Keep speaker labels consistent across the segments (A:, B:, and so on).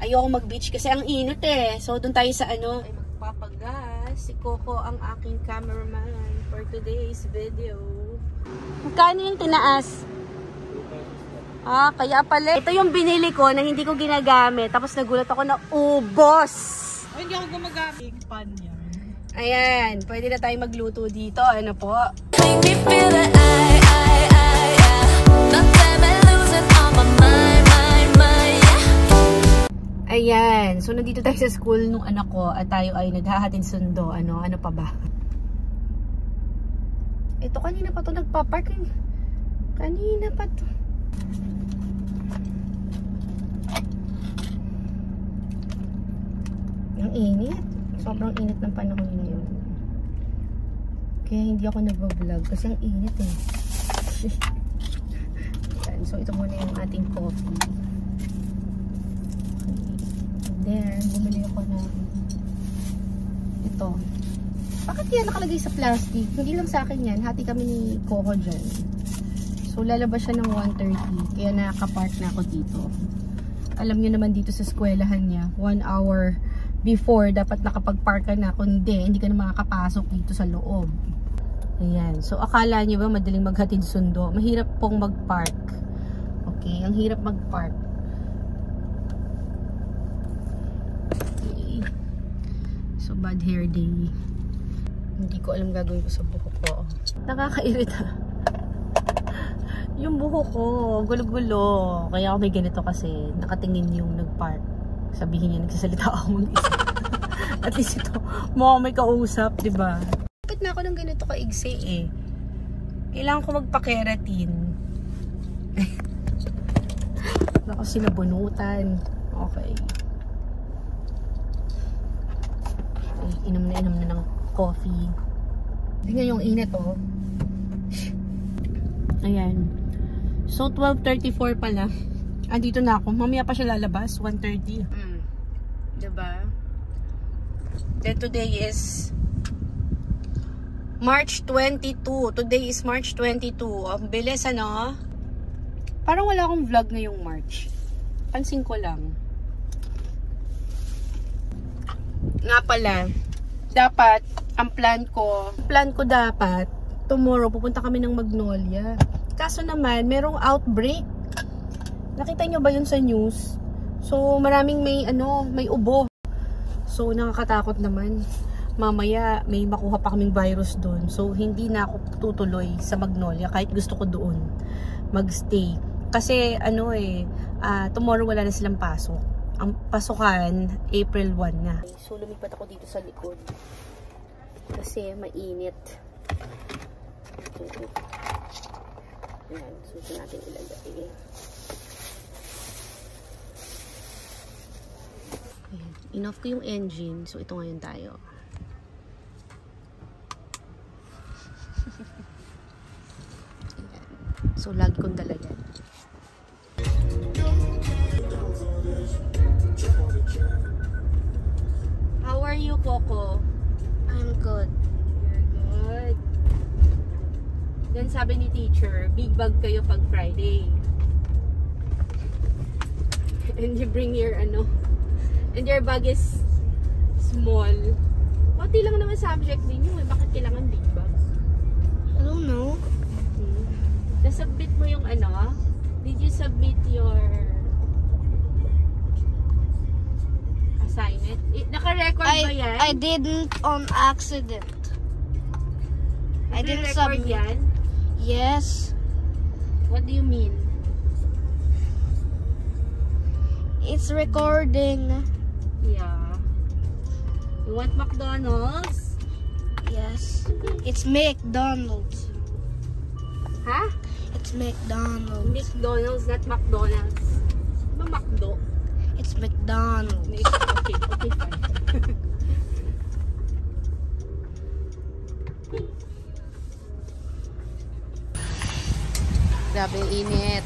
A: Ayoko mag-beach kasi ang init eh. So, doon tayo sa ano. Ay, magpapagas. Si Coco ang aking cameraman for today's video. Magkano yung tinaas? Ah, kaya pala. Ito yung binili ko na hindi ko ginagamit. Tapos nagulat ako na ubos.
B: Ay, hindi ako gumagamit. Pan yan.
A: Ayan, pwede na tayo magluto dito. Ano po? Ayan, so nandito tayo sa school nung anak ko at tayo ay naghahatid sundo. Ano pa ba? Ito kanina pa to nagpa-park. Kanina pa to. Ang init. Sobrang init ng panahon ngayon. Kaya hindi ako nag-vlog kasi ang init eh. So ito muna yung ating coffee. Then, bumili ako na ito. Bakit yan nakalagay sa plastic? Hindi lang sa akin yan. Hati kami ni Coco dyan. So lalabas siya ng 1:30. Kaya nakapark na ako dito. Alam niyo naman dito sa eskwelahan niya, 1 hour before dapat nakapag-park ka na. Kung hindi ka na makakapasok dito sa loob. Ayan. So akala niyo ba madaling maghatid sundo? Mahirap pong mag-park. Okay, ang hirap mag-park. Okay. So bad hair day. Hindi ko alam gagawin ko sa buhok ko. Nakakairita. Yung buhok ko, gulo-gulo. Kaya ako may ganito kasi nakatingin yung nag-park. Sabihin niya, nagsasalita ako mag-isa. At least ito, may kausap, diba? Kapit na ako ng ganito ka-igsi eh. Kailangan ko magpa-keratin. Ako sinabunutan. Okay. Ay, inom na ng coffee. Tingnan yung init oh. Ayan. So, 12:34 pala. Andito na ako. Mamaya pa siya lalabas. 1:30. Diba? Then today is March 22. Today is March 22. Ang bilis ano? Parang wala akong vlog ngayong March. Pansin ko lang. Nga pala, dapat, ang plan ko dapat, tomorrow, pupunta kami ng Magnolia. Kaso naman, merong outbreak. Nakita nyo ba yun sa news? So, maraming may ubo. So, nakakatakot naman. Mamaya, may makuha pa kaming virus doon. So, hindi na ako tutuloy sa Magnolia kahit gusto ko doon magstay. Kasi, tomorrow wala na silang pasok. Ang pasukan, April 1 na. So, lumipat ako dito sa likod. Kasi, mainit. Ayan, susunod natin ilagay. Ayan, inoff ko yung engine. So, ito ngayon tayo. Ayan. So, lagi kong dala yan. How are you, Coco?
C: I'm good.
A: You're good. Then sabi ni teacher, big bag kayo pag Friday. And you bring your and your bag is small. Pati lang naman subject ninyo eh. Bakit kailangan big bag?
C: I don't know.
A: Nasubmit mo yung Did you submit your assignment? Naka-record ba yan?
C: I didn't on accident. I didn't
A: submit yan?
C: Yes.
A: What do you mean?
C: It's recording.
A: Yeah. You want McDonald's?
C: Yes. It's McDonald's.
A: Ha?
C: It's McDonald's.
A: McDonald's, not McDonald's. Ano McDo?
C: It's McDonald's.
A: Okay, fine. Grabe yung init.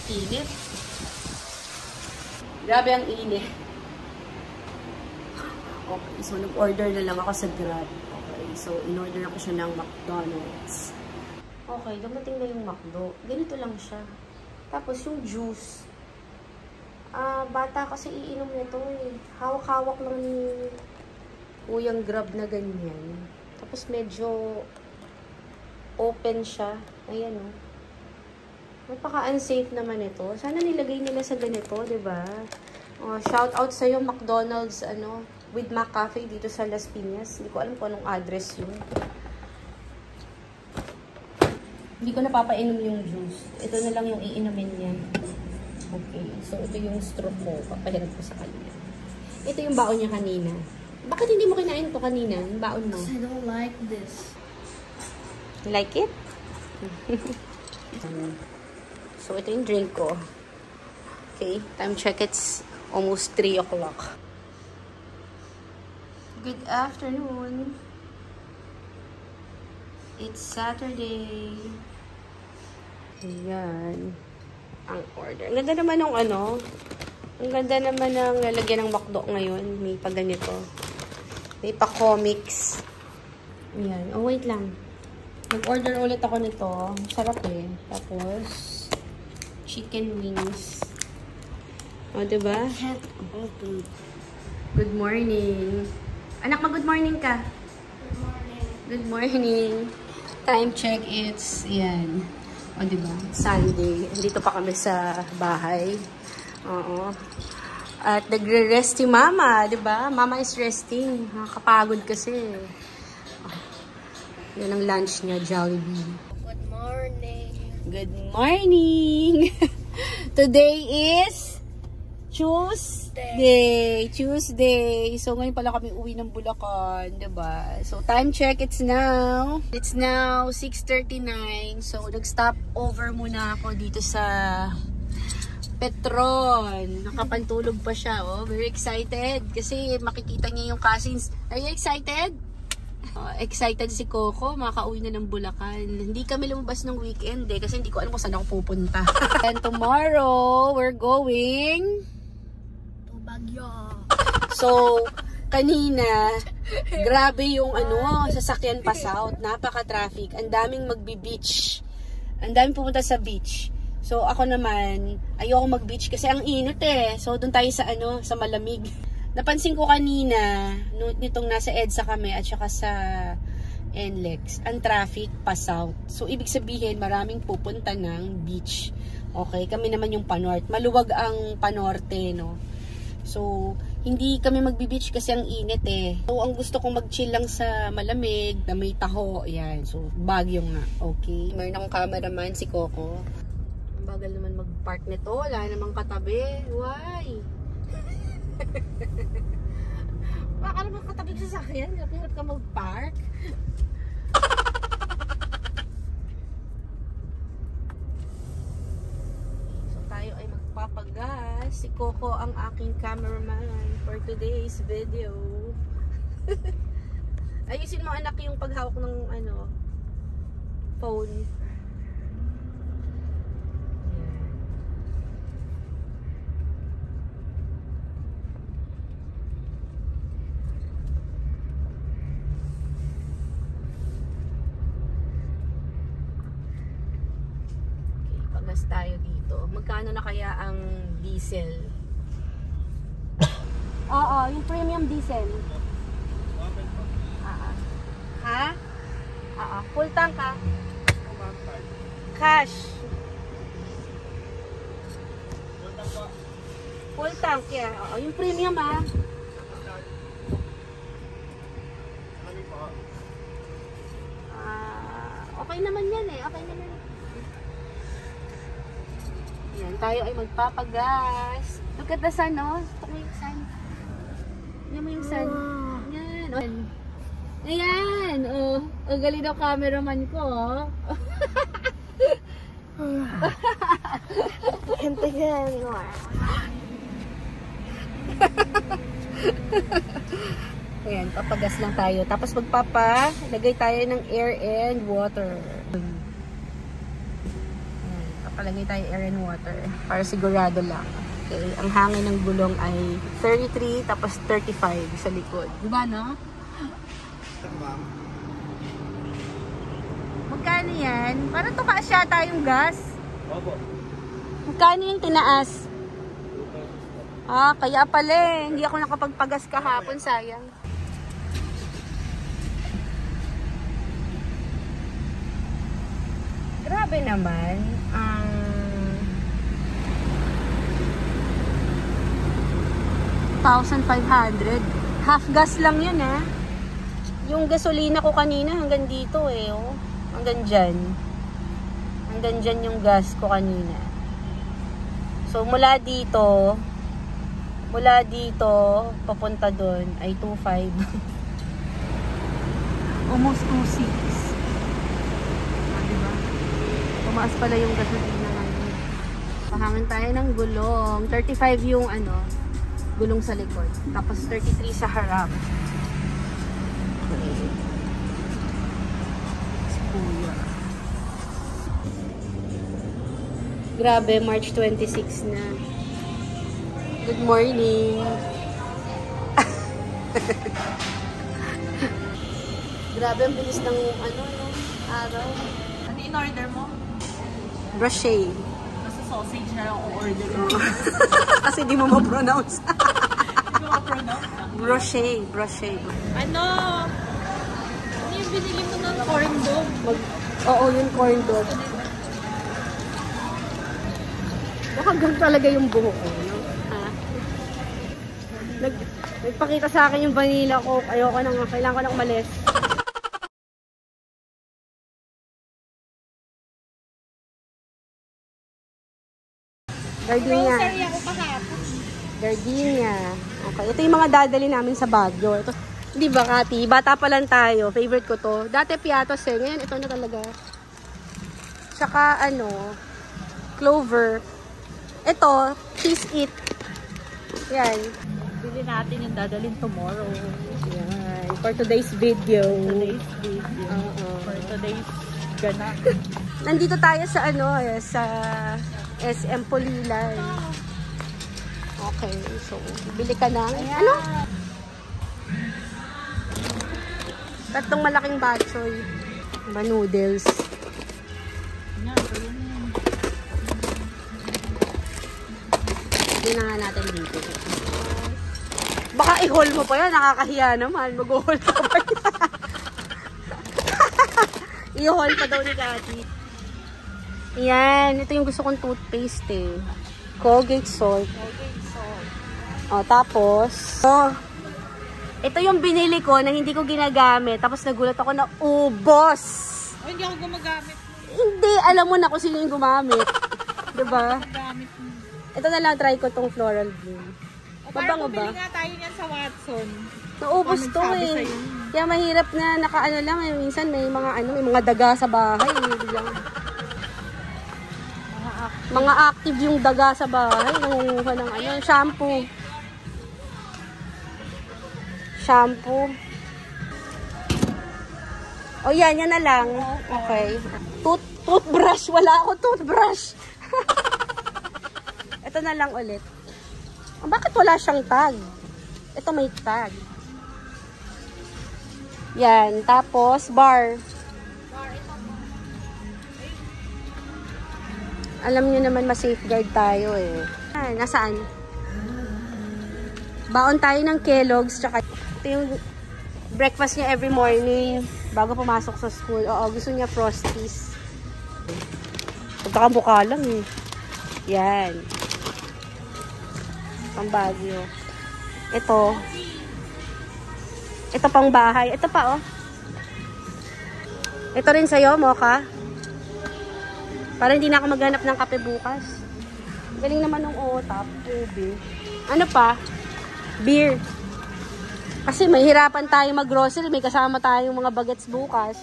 A: Init. Grabe ang init. Okay, so nag-order na lang ako sa Grab. Okay. So, in-order ako siya ng McDonald's. Okay, dumating na yung McDo. Ganito lang siya. Tapos yung juice. Bata kasi iinom nito eh. Hawak-hawak lang ni Uyang Grab na ganyan. Tapos medyo open siya. Ayan o. Napaka-unsafe naman ito. Sana nilagay nila sa ganito, diba? Shout out sa'yo, McDonald's, with McCafe dito sa Las Piñas. Hindi ko alam kung anong address yun. Hindi ko napapainom yung juice. Ito na lang yung iinumin niya. Okay. So, ito yung straw ko. Papahirat ko sa kanya. Ito yung baon niya kanina. Bakit hindi mo kinain ito kanina? Yung baon mo.
C: I don't like this.
A: Like it? So, ito yung drink ko. Okay. Time check. It's almost 3 o'clock. Good afternoon. It's Saturday. Ayan. Ang order. Ang ganda naman ng ang ganda naman ng lalagyan ng McDo ngayon. May pa ganito. May pa comics. Ayan. Oh, wait lang. Nag-order ulit ako nito. Sarap eh. Tapos, chicken wings. O, diba? Good morning. Anak, mag-good morning ka.
C: Good morning.
A: Good morning. Time check, it's, yan. O, diba? Sunday. Dito pa kami sa bahay. Oo. At nagre-rest si Mama, diba? Mama is resting. Nakakapagod kasi. Yan ang lunch niya, Jollibee.
C: Good morning.
A: Good morning! Today is Tuesday. So, ngayon pala kami uwi ng Bulacan, diba? So, time check, it's now 6:39. So, nag-stop over muna ako dito sa Petron. Nakapantulog pa siya, oh. Very excited kasi makikita niya yung cousins. Are you excited? Excited si Coco, makauwi na ng Bulacan. Hindi kami lumabas ng weekend eh, kasi hindi ko alam kung saan ako pupunta. And tomorrow, we're going
C: To Baguio.
A: So, kanina, grabe yung sasakyan pa south. Napaka-traffic. Ang daming magbi-beach. Ang daming pupunta sa beach. So, ako naman, ayoko mag-beach kasi ang init eh. So, doon tayo sa sa malamig. Napansin ko kanina, nitong nasa EDSA kami at saka sa NLEX, ang traffic pa south. So, ibig sabihin, maraming pupunta ng beach. Okay, kami naman yung pa-north. Maluwag ang pa-norte, no? So, hindi kami magbi-beach kasi ang init eh. So, ang gusto kong mag-chill lang sa malamig, na may taho. Yan. So, Baguio nga. Okay. Mayroon akong cameraman, si Coco. Ang bagal naman mag-park nito. Wala namang katabi. Why? Baka naman katabi sa sakyan. Hirap ka mag-park. So, tayo ay magpapagas. Si Coco ang aking cameraman for today's video. Ayusin mo anak yung paghawak ng phone. Pagas tayo dito. Magkano na kaya ang diesel? Oo, yung premium diesel. Ha? Full tank ka? Cash. Full tank, yeah. Oo, yung premium okay naman yan eh. Okay naman. Yan, tayo ay magpapagas. Look at the sun, no? Look at the sun. Yan mo yung sun. Yan. Ayan. Oh, ang galing ng cameraman ko, oh.
C: Can't take it anymore.
A: Ayan, papagas lang tayo. Tapos lagay tayo ng air and water. Ayan, papalagay tayo air and water. Para sigurado lang. Okay, ang hangin ng gulong ay 33 tapos 35 sa likod. Diba, no? Magkano yan? Parang tumaas yata yung gas.
D: Opo.
A: Magkano yung tinaas? Ah, kaya pala eh. Hindi ako nakapagpagas kahapon, sayang. Grabe naman. 1,500. Half gas lang yun eh. Yung gasolina ko kanina hanggang dito eh. Oh. Hanggang dyan. Hanggang dyan yung gas ko kanina. So mula dito papunta doon ay 2.5. Almost 2.6. Diba? Tumaas pala yung gasolina ngayon. Pahangin tayo ng gulong. 35 yung gulong sa likod. Tapos 33 sa harap. Okay. Kuya. Grabe, March 26 na. Good morning. Grabe, ang bilis ng araw.
B: Ano in-order mo?
A: Brochet.
B: Basta sausage na lang o-order mo.
A: Kasi di mo ma-pronounce.
B: Hindi mo ma-pronounce.
A: Brochet.
B: Ano yung binili mo ng corn dog?
A: Oo, yung corn dog. Hanggang talaga yung buhok ko, no? Ha? Nagpakita sa akin yung vanilla ko. Ayoko na nga. Kailangan ko na umalis. Gardenia.
B: Grocery ako kahapon.
A: Gardenia. Okay. Ito yung mga dadali namin sa Baguio. Ito, di ba, Kati? Bata pa lang tayo. Favorite ko to. Dati piatos eh. Ngayon, ito na talaga. Tsaka, clover. Ito, cheese it. Yan.
B: Bili natin yung dadalhin tomorrow.
A: Yan. For today's video.
B: For today's ganak.
A: Nandito tayo sa sa SM Pulilan. Okay, so bili ka ng tatlong malaking batsoy. Noodles. Hindi na nga natin dito. Baka i-haul mo pa yan. Nakakahiya naman. Mag-haul ka pa yan. I-haul pa daw ni Kati. Yan. Ito yung gusto kong toothpaste eh. Colgate Salt. O, tapos, ito yung binili ko na hindi ko ginagamit. Tapos nagulat ako na ubos.
B: Hindi ako gumagamit.
A: Hindi. Alam mo na kung sino yung gumamit. Diba?
B: Gumagamit mo.
A: Ito na lang, try ko tong floral blue. Mabango ba?
B: Bumili nga tayo niyan sa Watson.
A: Naubos to eh. Kaya mahirap na lang eh. Minsan may mga daga sa bahay. Biglang. Mga active yung daga sa bahay. Nangunguha ng shampoo. O yan na lang. Okay. Toothbrush. Wala ako toothbrush. Ito na lang ulit. Bakit wala siyang tag? Ito may tag. Yan. Tapos, bar. Alam niyo naman ma-safeguard tayo eh. Nasaan? Baon tayo ng Kellogg's. Tsaka ito yung breakfast niya every morning. Bago pumasok sa school. Oo, gusto niya Frosties. Pagkakamukha lang eh. Yan. Pang Baguio. Ito. Ito pang bahay. Ito pa, oh. Ito rin sa'yo, Mocha. Para hindi na ako maghanap ng kape bukas. Galing naman ng otap. Ano pa? Beer. Kasi mahirapan tayo mag-grocery. May kasama tayong mga bagets bukas.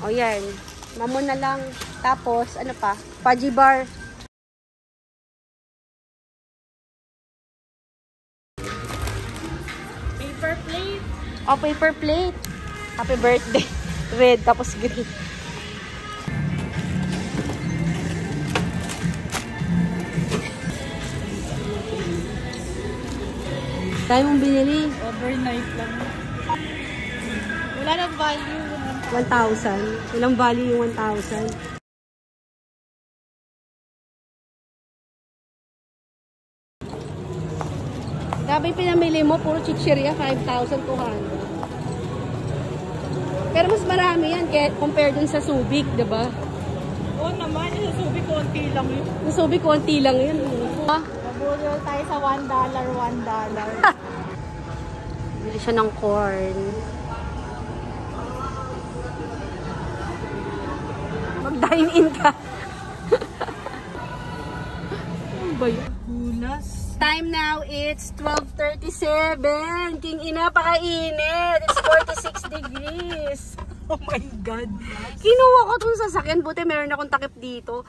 A: O yan. Mamon na lang. Tapos, ano pa? Fudgy bar.
B: Paper plate.
A: O, paper plate. Happy birthday. Red, tapos green. Tayo mong binili.
B: Overnight lang. Wala nang value.
A: 1,000. Ilang value yung 1,000? Grabe yung pinamili mo, puro chichirya, 5,200. Pero mas marami yan compared dun sa Subic, diba?
B: Oo naman, yung susubi konti lang yun.
A: Yung Subic, konti lang yun.
B: Nabudol tayo sa $1.
A: Bili siya ng corn. Mag-dine in ka. Ano ba yun?
B: Gulas.
A: Time now, it's 12:37. King ina, pakainit. It's 46 degrees.
B: Oh my God.
A: Kinuha ko itong sasakyan. Buti meron akong takip dito.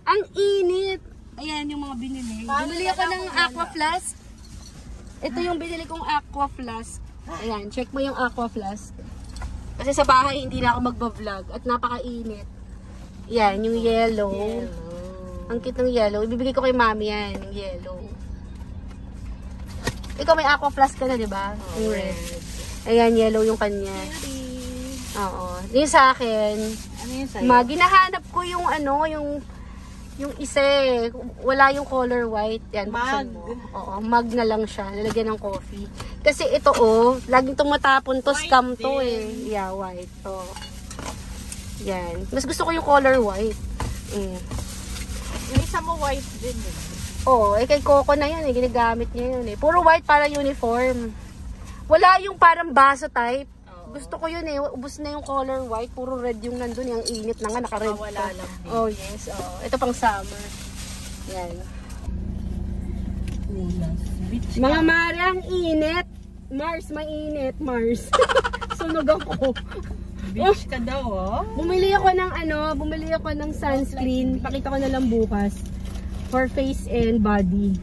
A: Ang init. Ayan yung mga binili. Bumili ako ng aqua flask. Ito yung binili kong aqua flask. Ayan, check mo yung aqua flask. Kasi sa bahay hindi na ako magbablog at napakainit. Yan, yung yellow. Ang cute ng yellow. Ibibigay ko kay mami yan, yung yellow. Ikaw may aqua flask ka na, di ba? Yung red. Ayan, yellow yung kanya. Oo. Yung sa akin,
B: Ano yun sa'yo?
A: ginahanap ko yung ano, yung isa eh. Wala yung color white. Yan, buksan mo. Oo, mug na lang siya. Lalagyan ng coffee. Kasi ito laging tumatapon to, scam to eh. Yeah, white. Oh. Yan. Mas gusto ko yung color white.
B: Yung isa mo white din eh.
A: Oo, kay Coco na yun eh. Ginagamit niya yun eh. Puro white para uniform. Wala yung parang baso type. Gusto ko yun eh. Ubus na yung color white. Puro red yung nandun. Yung init na nga. Naka-red
B: Wala
A: pa.
B: lang din.
A: Oh yes. Oh. Ito pang summer. Yan.
B: Gulas. Beach
A: Mga Mari, ang init. Mars, mainit. Mars. Sunog ako.
B: Beach ka daw oh.
A: Bumili ako ng sunscreen. Pakita ko na lang bukas. For face and body.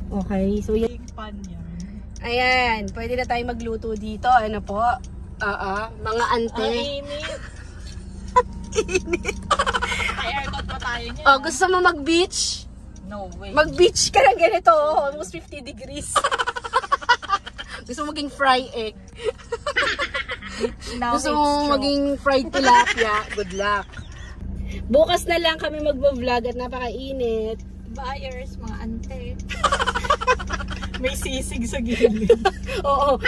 A: Okay. So yan.
B: Big pan yan.
A: Ayan. Pwede na tayo magluto dito. Ano po? Mga ante.
B: Init. Init. Ay, aircon pa tayo niya.
A: Oh, gusto mo mag-beach?
B: No way.
A: Mag-beach ka lang ganito. Almost 50 degrees. Gusto mo maging fry egg. Gusto mo maging fried tilapia. Good luck. Bukas na lang kami magbo-vlog at napakainit.
B: Buyers, mga ante. May sisig sa gilid.
A: Oo.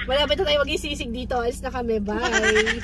A: Malapit na tayo mag-isisig dito. Alis na kami. Bye.